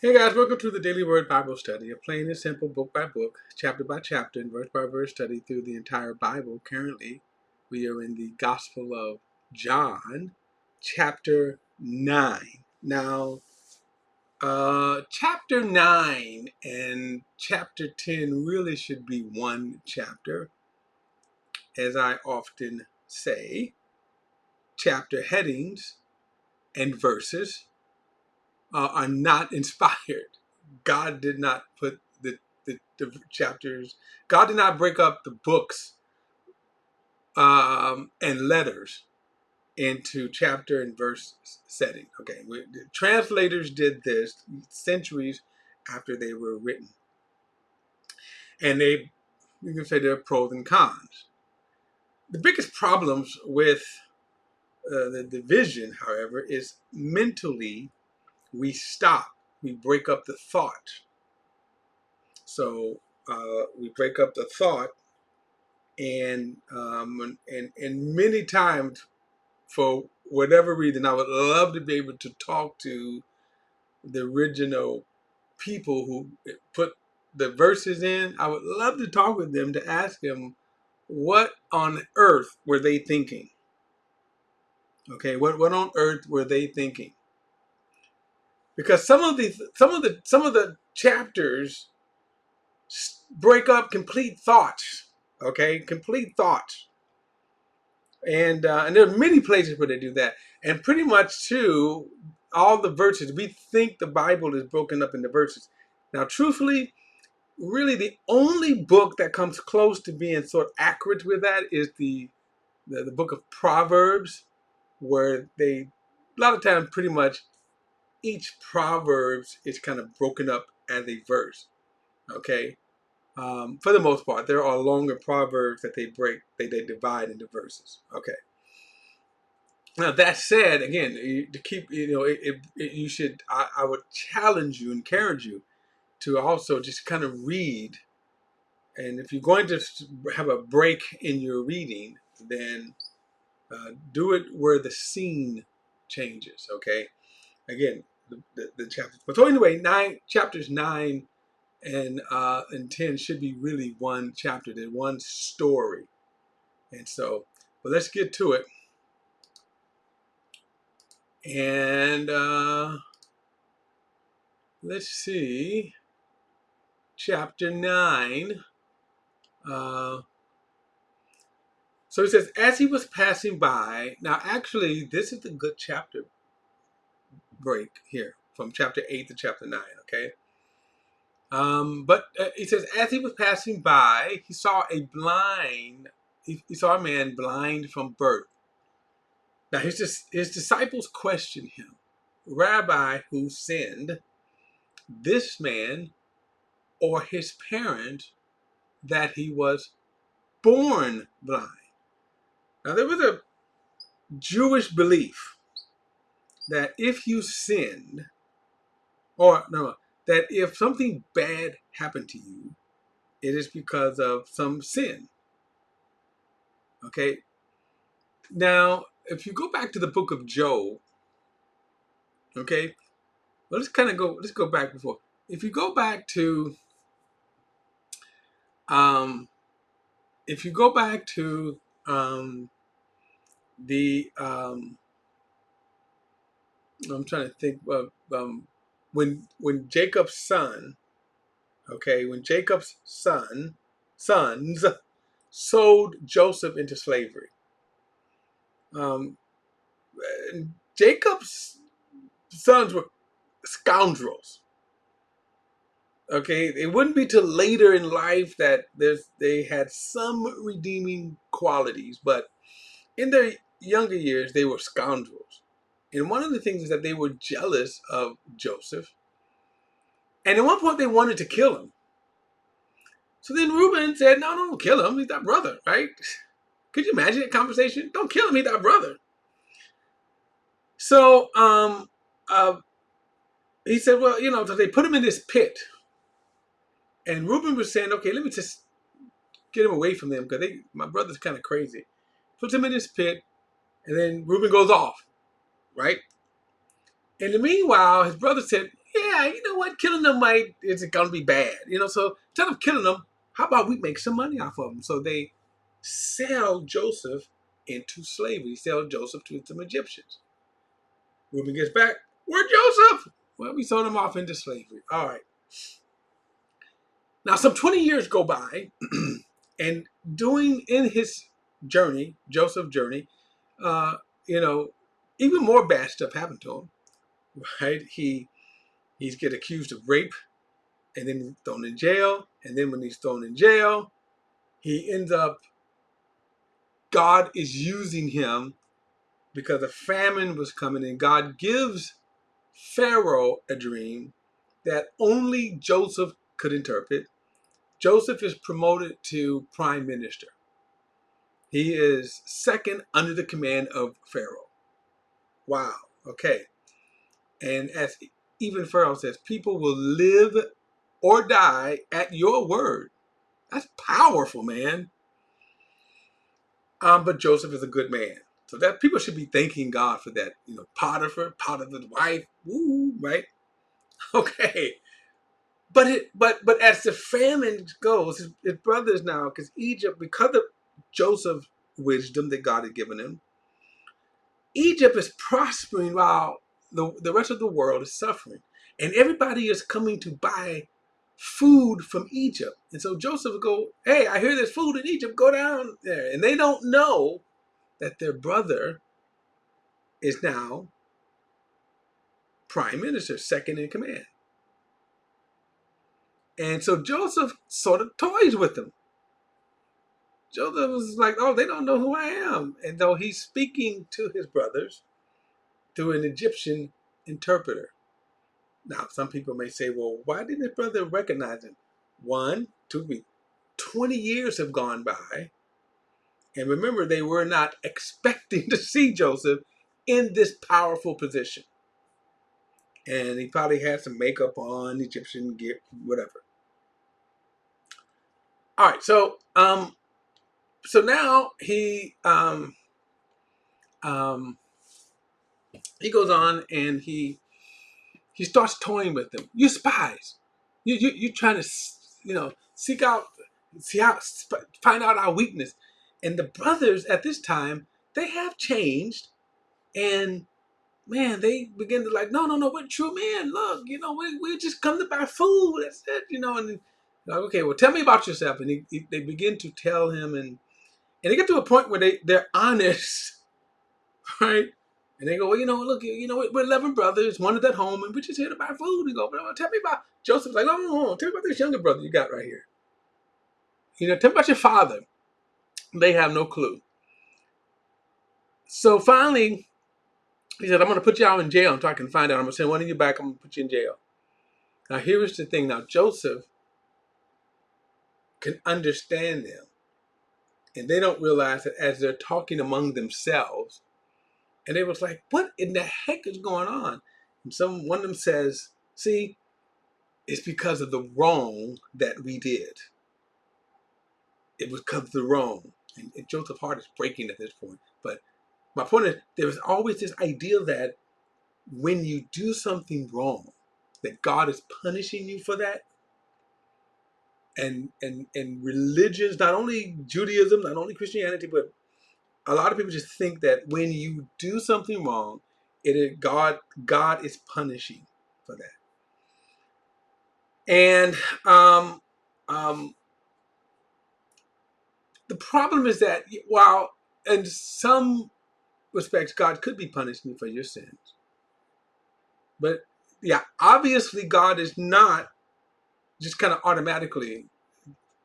Hey guys, welcome to the Daily Word Bible Study, a plain and simple book by book, chapter by chapter, and verse by verse study through the entire Bible. Currently, we are in the Gospel of John, chapter 9. Now, chapter 9 and chapter 10 really should be one chapter. As I often say, chapter headings and verses are not inspired. God did not put the chapters, God did not break up the books and letters into chapter and verse setting. Okay, the translators did this centuries after they were written. And you can say there are pros and cons. The biggest problems with the division, however, is mentally we stop, we break up the thought. So we break up the thought, and many times, for whatever reason, I would love to be able to talk to the original people who put the verses in. I would love to talk with them to ask them what on earth were they thinking. Okay, what on earth were they thinking? Because some of the chapters break up complete thoughts. Okay, complete thoughts. And there are many places where they do that. And pretty much too, all the verses, we think the Bible is broken up into verses. Now, truthfully, really the only book that comes close to being sort of accurate with that is the book of Proverbs, where they, a lot of times, pretty much each Proverbs is kind of broken up as a verse. Okay. For the most part, there are longer Proverbs that they divide into verses. Okay. Now that said, again, to keep, you should. I would challenge you, encourage you to also just kind of read. And if you're going to have a break in your reading, then do it where the scene changes. Okay. Again, the chapters. But so anyway, chapters 9 and 10 should be really one chapter, then one story. And so, but let's get to it. And let's see, chapter 9. Uh, so it says, as he was passing by. Now, actually, this is a good chapter break here from chapter 8 to chapter 9, okay? But it says, as he was passing by, he saw he saw a man blind from birth. Now, his disciples questioned him, Rabbi, who sinned, this man or his parent, that he was born blind? Now, there was a Jewish belief that if you sinned, or no, that if something bad happened to you, it is because of some sin. Okay. Now, if you go back to the book of Job, okay, well, let's go back before. If you go back to, um, if you go back to the, I'm trying to think of when Jacob's son, okay, when Jacob's sons sold Joseph into slavery. Um, Jacob's sons were scoundrels. Okay, it wouldn't be till later in life that they had some redeeming qualities, but in their younger years they were scoundrels. And one of the things is that they were jealous of Joseph, and at one point they wanted to kill him. So then Reuben said, "No, don't kill him. He's our brother, right?" Could you imagine that conversation? Don't kill him. He's our brother. So uh, he said, well, so they put him in this pit. And Reuben was saying, okay, let me just get him away from them because my brother's kind of crazy. Puts him in this pit, and then Reuben goes off, right? In the meanwhile, his brother said, yeah, yeah, you know what, killing them is going to be bad. So instead of killing them, how about we make some money off of them? So they sell Joseph into slavery, sell Joseph to some Egyptians. Reuben gets back, where's Joseph? Well, we sold him off into slavery. All right. Now, some 20 years go by, and doing in his journey, Joseph's journey, uh, you know, even more bad stuff happened to him, right? He's get accused of rape, and then he's thrown in jail, and then when he's thrown in jail, he ends up, God is using him because a famine was coming, and God gives Pharaoh a dream that only Joseph could interpret. Joseph is promoted to prime minister. He is second under the command of Pharaoh. Wow. Okay. And as even Pharaoh says, people will live or die at your word. That's powerful, man. But Joseph is a good man. So that people should be thanking God for that. Potiphar's wife, woo, right? Okay. But as the famine goes, his brothers now, because Egypt, because of Joseph's wisdom that God had given him, Egypt is prospering while the rest of the world is suffering. And everybody is coming to buy food from Egypt. And so Joseph will go, hey, I hear there's food in Egypt, go down there. And they don't know that their brother is now prime minister, second in command. And so Joseph sort of toys with them. Joseph was like, oh, they don't know who I am. And though he's speaking to his brothers through an Egyptian interpreter. Now, some people may say, well, why didn't his brother recognize him? 1, 2, 3, 20 years have gone by. And remember, they were not expecting to see Joseph in this powerful position. And he probably had some makeup on, Egyptian gear, whatever. All right, so now he goes on and he starts toying with them. You spies, you trying to seek out, find out our weakness. And the brothers at this time, they have changed, and man, they begin to like, no, we're true men. Look, we just come to buy food. That's it, And like, okay, well, tell me about yourself. And they begin to tell him, and they get to a point where they're honest, right? And they go, well, look, we're 11 brothers. One is at home, and we're just here to buy food. And go, but tell me about Joseph's like, no, tell me about this younger brother you got right here. Tell me about your father. They have no clue. So finally, he said, I'm going to put y'all in jail until I can find out. I'm going to send one of you back. I'm going to put you in jail. Now, here's the thing. Now, Joseph can understand them. And they don't realize that as they're talking among themselves, and they was like, what in the heck is going on? And one of them says, see, it's because of the wrong that we did. It was because of the wrong. And Joseph's heart is breaking at this point. But my point is, there was always this idea that when you do something wrong, that God is punishing you for that. And religions, not only Judaism, not only Christianity, but a lot of people just think that when you do something wrong, God is punishing for that. And the problem is that while in some respects God could be punishing you for your sins, but yeah, obviously God is not just kind of automatically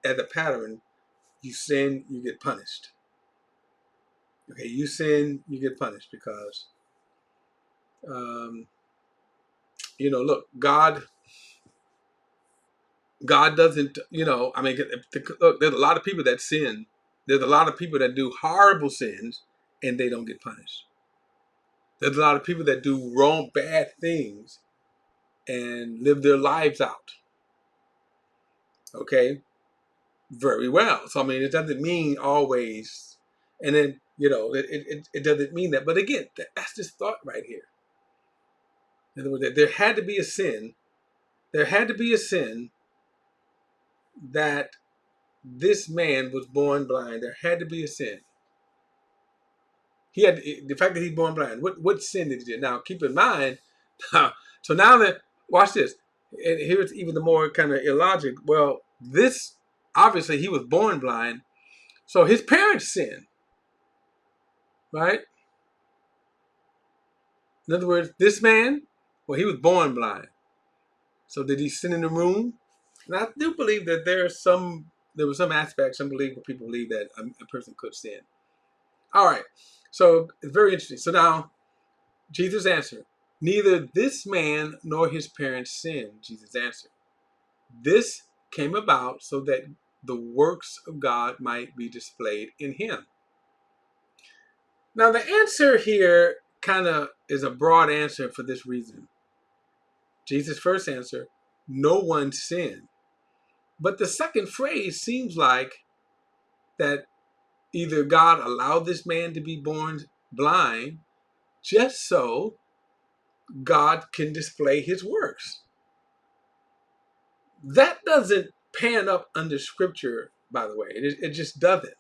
as a pattern. You sin, you get punished. Okay, you sin, you get punished because, look, God doesn't, look, there's a lot of people that sin. There's a lot of people that do horrible sins and they don't get punished. There's a lot of people that do wrong, bad things and live their lives out. Okay? Very well. So, it doesn't mean always, and then, it doesn't mean that. But again, that's this thought right here. In other words, there had to be a sin there had to be a sin that this man was born blind. There had to be a sin. He had the fact that he's born blind. What sin did he do? Now keep in mind. So now that watch this, and here's even the more kind of illogic. Well, this obviously he was born blind, so his parents sinned, right? In other words, this man, well, he was born blind. So did he sin in the room? And I do believe that there was some aspect, some people believe that a person could sin. All right. So it's very interesting. So now Jesus answered, neither this man nor his parents sinned. Jesus answered, this came about so that the works of God might be displayed in him. Now the answer here kind of is a broad answer for this reason. Jesus' first answer, no one sinned. But the second phrase seems like that either God allowed this man to be born blind just so God can display his works. That doesn't pan up under scripture, by the way. It just doesn't.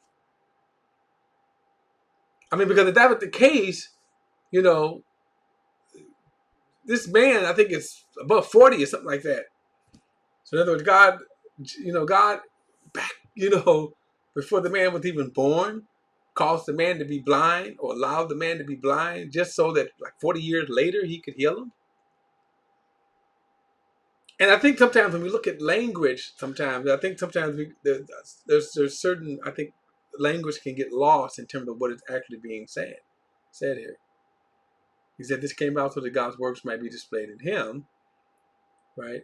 I mean, because if that was the case, you know, this man, I think it's above 40 or something like that. So in other words, God, God back, before the man was even born, caused the man to be blind or allowed the man to be blind just so that like 40 years later he could heal him. And I think sometimes when we look at language, there's certain, I think language can get lost in terms of what is actually being said here. He said this came out so that God's works might be displayed in him, right?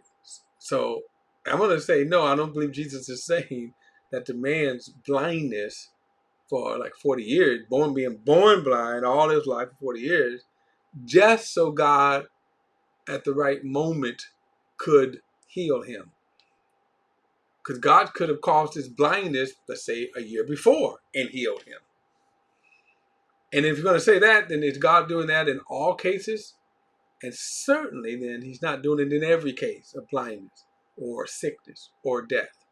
So I'm going to say, no, I don't believe Jesus is saying that the man's blindness for like 40 years, being born blind all his life for 40 years, just so God at the right moment could heal him. Because God could have caused his blindness, let's say, a year before and healed him. And if you're going to say that, then is God doing that in all cases? And certainly then he's not doing it in every case of blindness or sickness or death.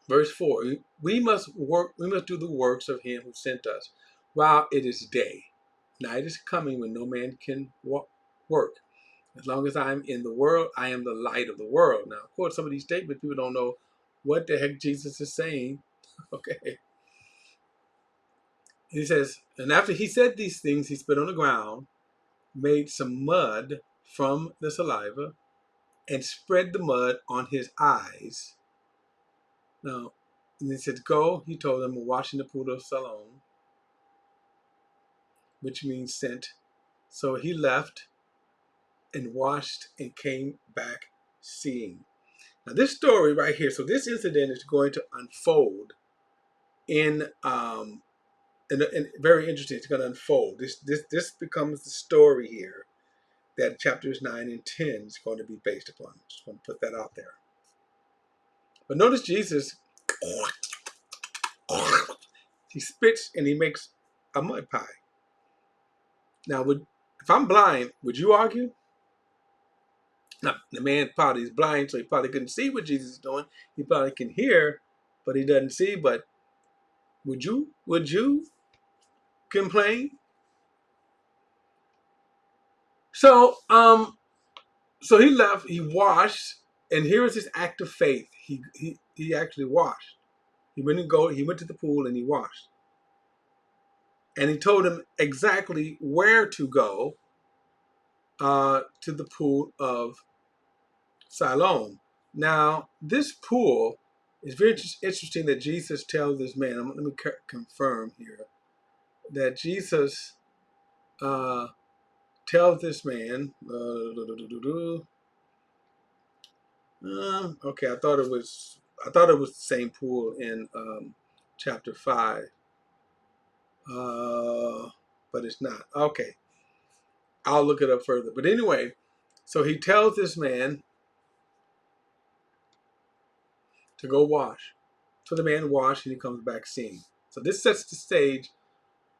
Verse 4, we must do the works of him who sent us while it is day. Night is coming when no man can work. As long as I'm in the world, I am the light of the world. Now, of course, some of these statements, people don't know what the heck Jesus is saying. Okay. He says, and after he said these things, he spit on the ground, made some mud from the saliva, and spread the mud on his eyes. Now, and he said, go, he told them, wash in the pool of Siloam, which means sent. So he left and washed and came back seeing. Now this story right here, so this incident is going to unfold in very interesting. It's going to unfold. This becomes the story here that chapters 9 and 10 is going to be based upon. Just want to put that out there. But notice Jesus, he spits and he makes a mud pie. Now, if I'm blind, would you argue? Now, the man probably is blind, so he probably couldn't see what Jesus is doing. He probably can hear, but he doesn't see. But would you complain? So he left, he washed, and here is his act of faith. He actually washed. He went to the pool and he washed. And he told him exactly where to go to the pool of Siloam. Now, this pool is very interesting that Jesus tells this man, let me confirm here, that Jesus tells this man, okay, I thought it was the same pool in chapter 5, but it's not. Okay, I'll look it up further. But anyway, so he tells this man to go wash. So the man washed and he comes back seeing. So this sets the stage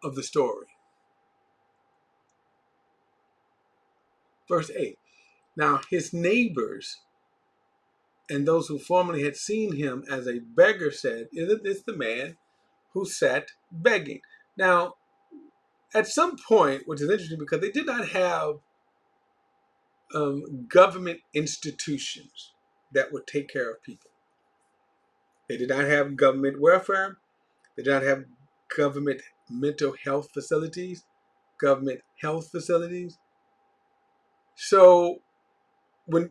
of the story. Verse 8. Now, his neighbors and those who formerly had seen him as a beggar said, "Isn't this the man who sat begging?" Now, at some point, which is interesting because they did not have government institutions that would take care of people. They did not have government welfare. They did not have government mental health facilities, government health facilities. So when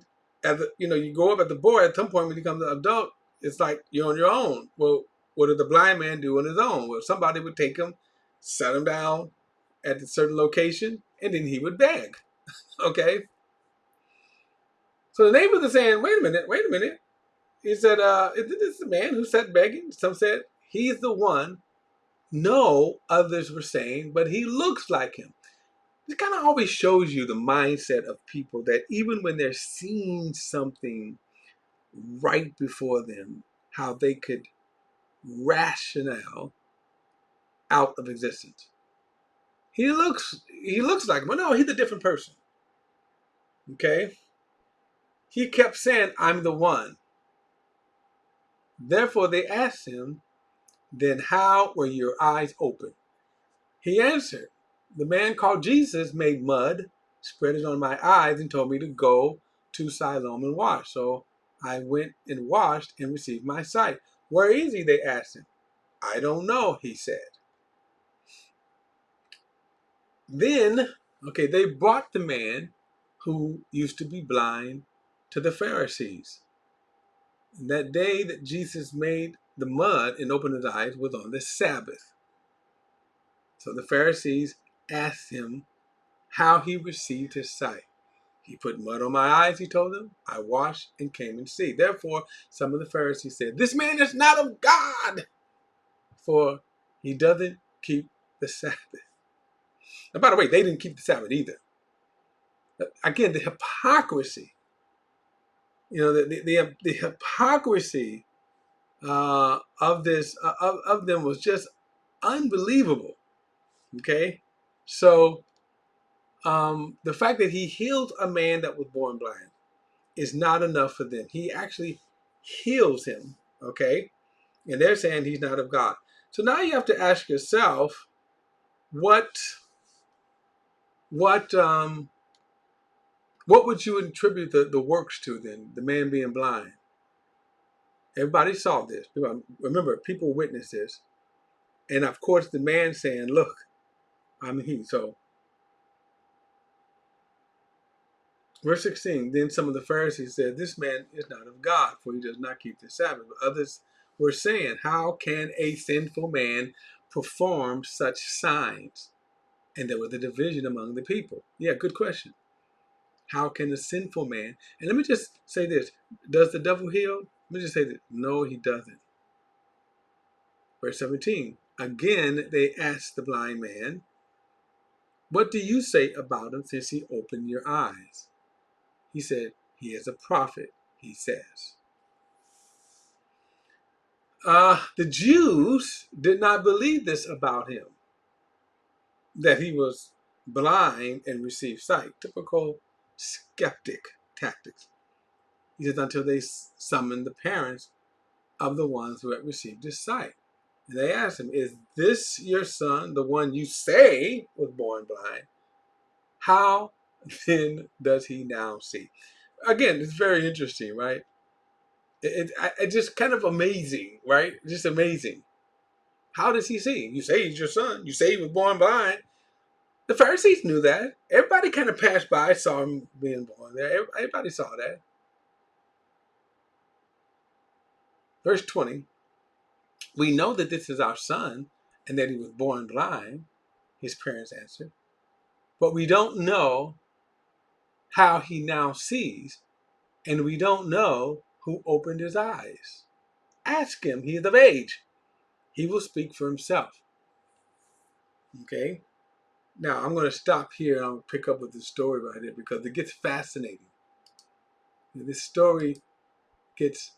you go up at the boy, at some point when you become an adult, it's like you're on your own. Well, what did the blind man do on his own? Well, somebody would take him, set him down at a certain location, and then he would beg. Okay? So the neighbors are saying, wait a minute. He said, isn't this the man who sat begging? Some said, he's the one. No, others were saying, but he looks like him. It kind of always shows you the mindset of people that even when they're seeing something right before them, how they could rationale out of existence. He looks like him. Well, no, he's a different person. Okay? He kept saying, I'm the one. Therefore, they asked him, then how were your eyes open? He answered, the man called Jesus made mud, spread it on my eyes, and told me to go to Siloam and wash. So I went and washed and received my sight. Where is he? They asked him. I don't know, he said. Then, they brought the man who used to be blind to the Pharisees. And that day that Jesus made the mud and opened his eyes was on the Sabbath. So the Pharisees asked him how he received his sight. He put mud on my eyes, he told them. I washed and came and see. Therefore, some of the Pharisees said, this man is not of God, for he doesn't keep the Sabbath. And by the way, they didn't keep the Sabbath either. Again, the hypocrisy, the hypocrisy of this of them was just unbelievable. Okay, so the fact that he healed a man that was born blind is not enough for them. He actually heals him. Okay, and they're saying he's not of God. So now you have to ask yourself, what would you attribute the works to then? The man being blind. Everybody saw this. Remember, people witnessed this. And of course, the man saying, look, I'm he. So, verse 16, then some of the Pharisees said, this man is not of God, for he does not keep the Sabbath. But others were saying, how can a sinful man perform such signs? And there was a division among the people. Yeah, good question. How can a sinful man, and let me just say this, does the devil heal? Let me just say this, no, he doesn't. Verse 17, again, they asked the blind man, what do you say about him since he opened your eyes? He said, he is a prophet, he says. The Jews did not believe this about him, that he was blind and received sight. Typical skeptic tactics. He says, until they summoned the parents of the ones who had received his sight. And they asked him, is this your son, the one you say was born blind? How then does he now see? Again, it's very interesting, right? It's just kind of amazing, right? Just amazing. How does he see? You say he's your son. You say he was born blind. The Pharisees knew that. Everybody kind of passed by, saw him being born there. Everybody saw that. Verse 20, we know that this is our son and that he was born blind, his parents answered. But we don't know how he now sees, and we don't know who opened his eyes. Ask him, he is of age. He will speak for himself. Okay? Now, I'm going to stop here and I'll pick up with the story right here because it gets fascinating. This story it's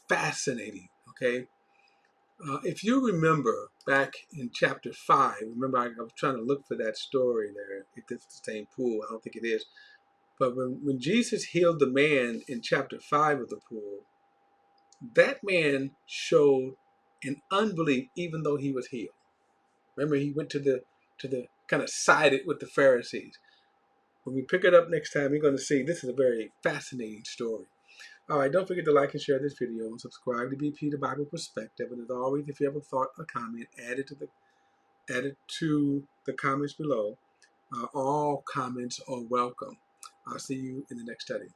fascinating, okay? If you remember back in chapter 5, remember I was trying to look for that story there, if it's the same pool, I don't think it is. But when Jesus healed the man in chapter 5 of the pool, that man showed an unbelief even though he was healed. Remember, he went to the kind of sided with the Pharisees. When we pick it up next time, you're going to see this is a very fascinating story. All right, don't forget to like and share this video and subscribe to BP the Bible Perspective. And as always, if you have a thought or comment, add it to the comments below. All comments are welcome. I'll see you in the next study.